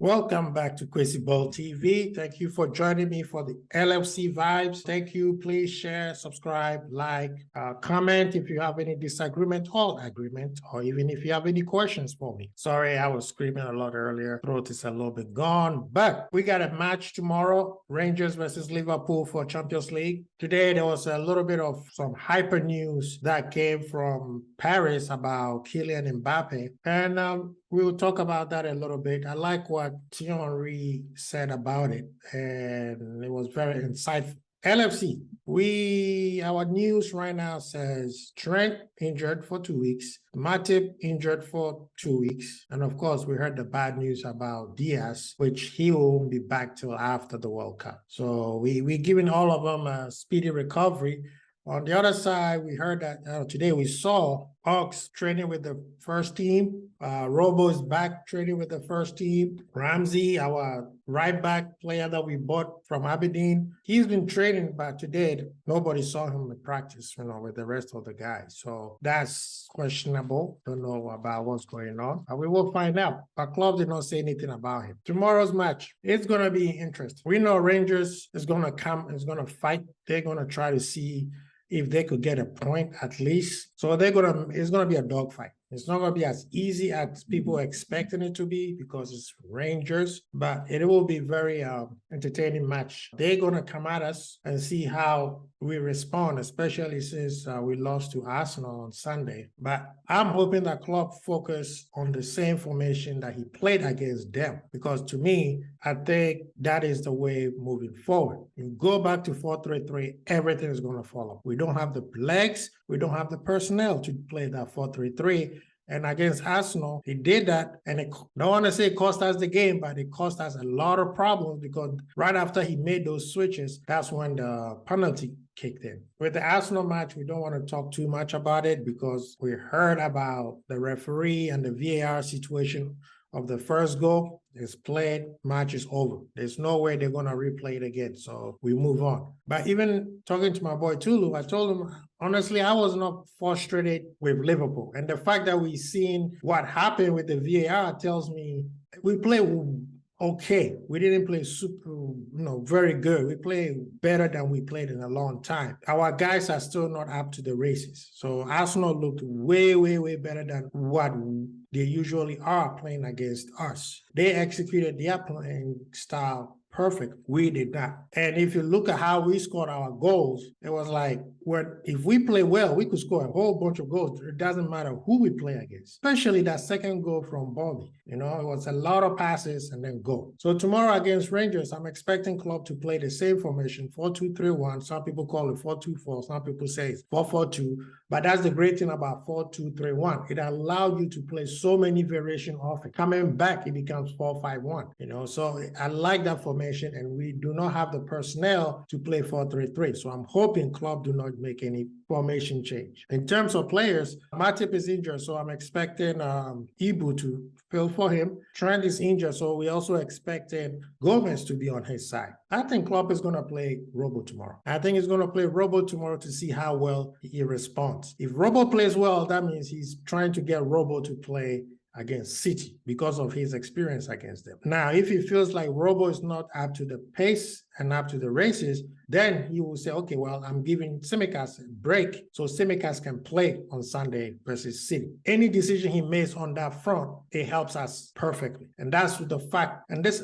Welcome back to Crazy Ball TV. Thank you for joining me for the LFC Vibes. Thank you. Please share, subscribe, like, comment if you have any disagreement or agreement, or even if you have any questions for me. Sorry, I was screaming a lot earlier. Throat is a little bit gone, but we got a match tomorrow. Rangers versus Liverpool for Champions League. Today, there was a little bit of some hyper news that came from Paris about Kylian Mbappe. And we will talk about that a little bit. I like what Thierry said about it, and it was very insightful. LFC, our news right now says Trent injured for 2 weeks, Matip injured for 2 weeks, and of course we heard the bad news about Diaz, which he won't be back till after the World Cup. So we're giving all of them a speedy recovery. On the other side, we heard that today we saw Ox training with the first team. Robo is back training with the first team. Ramsey, our right back player that we bought from Aberdeen, he's been training, but today nobody saw him in practice, with the rest of the guys. So that's questionable. Don't know about what's going on. But we will find out. Our club did not say anything about him. Tomorrow's match, it's going to be interesting. We know Rangers is going to come, is going to fight. They're going to try to see if they could get a point at least. So it's gonna be a dogfight. It's not going to be as easy as people are expecting it to be because it's Rangers, but it will be very entertaining match. They're going to come at us and see how we respond, especially since we lost to Arsenal on Sunday. But I'm hoping that Klopp focus on the same formation that he played against them, because to me, I think that is the way moving forward. You go back to 4-3-3, everything is going to follow. We don't have the legs, we don't have the personnel to play that 4-3-3. And against Arsenal, he did that, and I don't want to say it cost us the game, but it cost us a lot of problems because right after he made those switches, that's when the penalty kicked in. With the Arsenal match, we don't want to talk too much about it because we heard about the referee and the VAR situation of the first goal. It's played, match is over. There's no way they're going to replay it again, so we move on. But even talking to my boy Tulu, I told him, honestly, I was not frustrated with Liverpool. And the fact that we've seen what happened with the VAR tells me we play okay. We didn't play super, very good. We played better than we played in a long time. Our guys are still not up to the races. So Arsenal looked way, way, way better than what they usually are playing against us. They executed their playing style perfect. We did not. And if you look at how we scored our goals, it was like, if we play well, we could score a whole bunch of goals. It doesn't matter who we play against, especially that second goal from Bobby. It was a lot of passes and then goal. So tomorrow against Rangers, I'm expecting Klopp to play the same formation, 4-2-3-1. Some people call it 4-2-4. Some people say it's 4-4-2. But that's the great thing about 4-2-3-1. It allows you to play so many variations of it. Coming back, it becomes 4-5-1. So I like that formation, and we do not have the personnel to play 4-3-3. So I'm hoping Klopp do not make any formation change. In terms of players, Matip is injured, so I'm expecting Ibu to fill for him. Trent is injured, so we also expecting Gomez to be on his side. I think Klopp is going to play Robo tomorrow. I think he's going to play Robo tomorrow to see how well he responds. If Robo plays well, that means he's trying to get Robo to play against City because of his experience against them. Now, if he feels like Robo is not up to the pace and up to the races, then he will say, okay, well, I'm giving Tsimikas a break so Tsimikas can play on Sunday versus City. Any decision he makes on that front, it helps us perfectly. And that's the fact. And this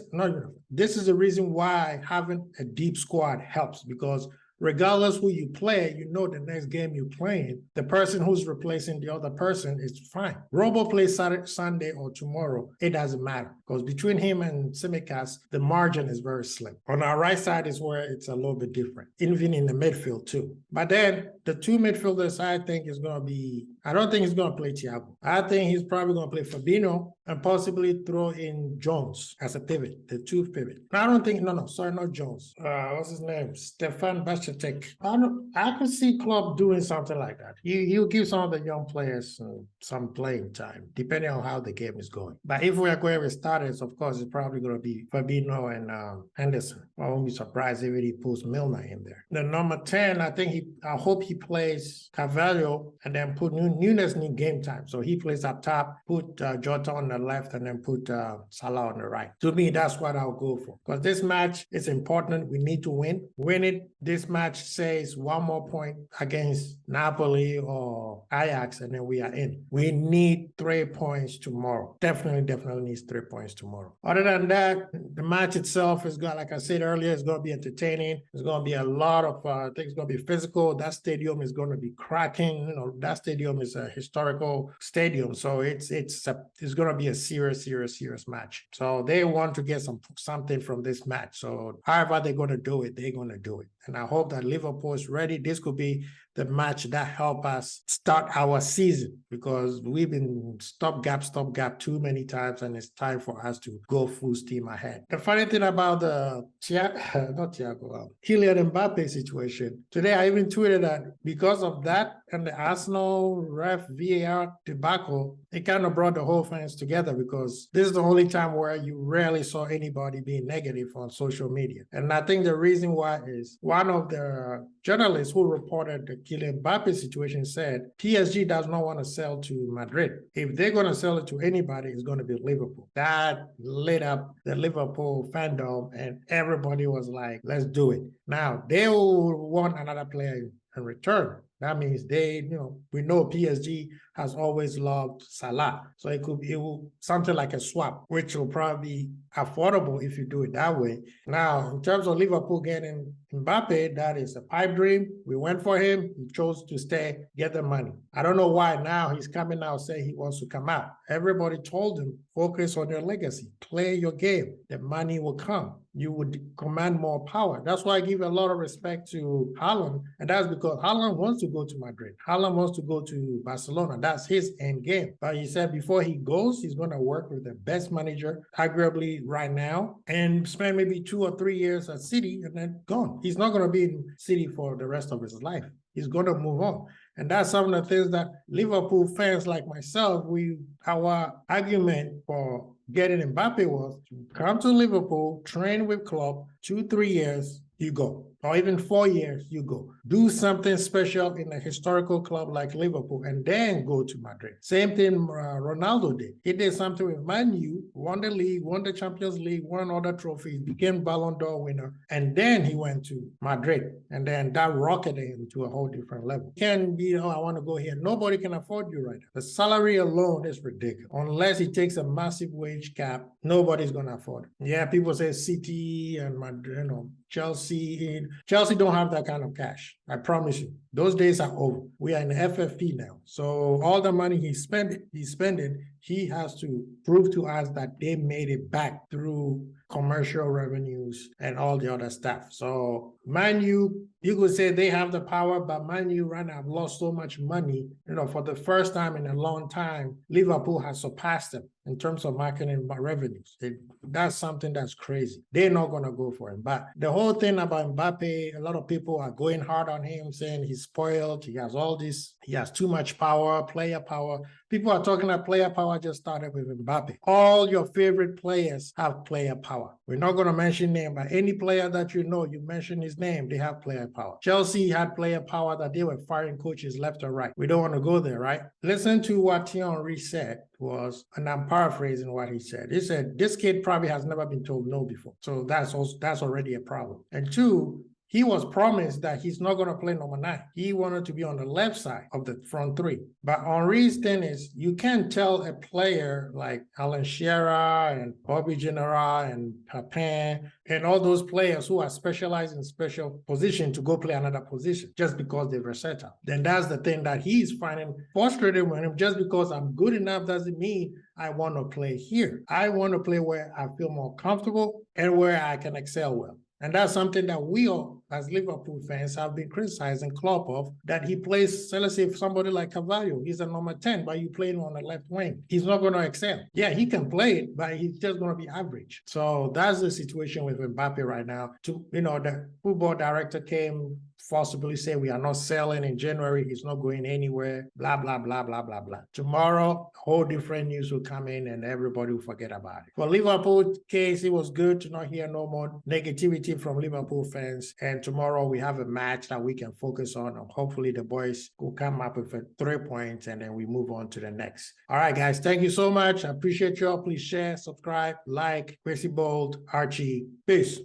is the reason why having a deep squad helps, because regardless who you play, the next game you're playing, the person who's replacing the other person is fine. Robo plays Saturday, Sunday, or tomorrow. It doesn't matter because between him and Tsimikas, the margin is very slim. On our right side is where it's a little bit different, even in the midfield too. But then the two midfielders, I think is going to be, I don't think he's going to play Thiago. I think he's probably going to play Fabinho and possibly throw in Jones as a pivot, the two pivot. I don't think, not Jones. What's his name? Stefan Bach. take. I could see Klopp doing something like that. He'll give some of the young players some playing time, depending on how the game is going. But if we are going with starters, of course, it's probably going to be Fabinho and Henderson. I won't be surprised if he puts Milner in there. The number 10, I hope he plays Carvalho and then put Nunes in game time. So he plays up top, put Jota on the left, and then put Salah on the right. To me, that's what I'll go for. Because this match is important. We need to win. Win it. This match says one more point against Napoli or Ajax, and then we are in. We need 3 points tomorrow. Definitely needs 3 points tomorrow. Other than that, the match itself is going, like I said earlier, it's going to be entertaining. There's going to be a lot of things going to be physical. That stadium is going to be cracking. That stadium is a historical stadium, so it's going to be a serious match. So they want to get something from this match. So however they're going to do it, they're going to do it. And I hope that Liverpool is ready. This could be the match that help us start our season, because we've been stopgap too many times, and it's time for us to go full steam ahead. The funny thing about the Kylian Mbappe situation, today I even tweeted that because of that and the Arsenal ref VAR debacle, it kind of brought the whole fans together, because this is the only time where you rarely saw anybody being negative on social media. And I think the reason why is one of the journalists who reported the Kylian Mbappe situation said PSG does not want to sell to Madrid. If they're going to sell it to anybody, it's going to be Liverpool. That lit up the Liverpool fandom, and everybody was like, let's do it. Now, they will want another player in return. That means we know PSG has always loved Salah. So it will something like a swap, which will probably be affordable if you do it that way. Now, in terms of Liverpool getting Mbappe, that is a pipe dream. We went for him. He chose to stay, get the money. I don't know why now he's coming out saying he wants to come out. Everybody told him, focus on your legacy. Play your game. The money will come. You would command more power. That's why I give a lot of respect to Haaland, and that's because Haaland wants to go to Madrid. Haaland wants to go to Barcelona. That's his end game. But he said before he goes, he's going to work with the best manager, arguably right now, and spend maybe 2 or 3 years at City and then gone. He's not going to be in City for the rest of his life. He's going to move on. And that's some of the things that Liverpool fans like myself, our argument for getting Mbappe was to come to Liverpool, train with Klopp, 2-3 years, you go. Or even 4 years, you go. Do something special in a historical club like Liverpool and then go to Madrid. Same thing Ronaldo did. He did something with Man U, won the league, won the Champions League, won other trophies, became Ballon d'Or winner, and then he went to Madrid. And then that rocketed him to a whole different level. Can't be, I want to go here. Nobody can afford you right now. The salary alone is ridiculous. Unless he takes a massive wage cap, nobody's going to afford it. Yeah, people say City and Madrid, Chelsea. Chelsea don't have that kind of cash. I promise you. Those days are over. We are in the FFP now. So all the money he's spending, he has to prove to us that they made it back through commercial revenues and all the other stuff. So Man U, you could say they have the power, but Man U right now have lost so much money. For the first time in a long time, Liverpool has surpassed them in terms of marketing revenues. That's something that's crazy. They're not going to go for him. But the whole thing about Mbappe, a lot of people are going hard on him, saying he's spoiled. He has all this. He has too much power, player power. People are talking about player power just started with Mbappe. All your favorite players have player power. We're not going to mention name, but any player that you mention his name, they have player power. Chelsea had player power that they were firing coaches left or right. We don't want to go there, right? Listen to what Thierry Henry said and I'm paraphrasing what he said. He said, this kid probably has never been told no before. So that's already a problem. And two, he was promised that he's not going to play number 9. He wanted to be on the left side of the front three. But Henry's thing is, you can't tell a player like Alan Shearer and Bobby General and Papin and all those players who are specialized in special position to go play another position just because they're versatile. Then that's the thing that he's finding frustrating with him. Just because I'm good enough doesn't mean I want to play here. I want to play where I feel more comfortable and where I can excel well. And that's something that we all, as Liverpool fans, have been criticizing Klopp of, that he plays, let's say, somebody like Carvalho, he's a number 10, but you play him on the left wing. He's not going to excel. Yeah, he can play it, but he's just going to be average. So that's the situation with Mbappe right now. The football director came forcibly say we are not selling in January, he's not going anywhere, blah, blah, blah, blah, blah, blah. Tomorrow, whole different news will come in and everybody will forget about it. For Liverpool case, it was good to not hear no more negativity from Liverpool fans. And tomorrow we have a match that we can focus on. And hopefully the boys will come up with 3 points and then we move on to the next. All right, guys, thank you so much. I appreciate you all. Please share, subscribe, like. Crazy Bold, Archie. Peace.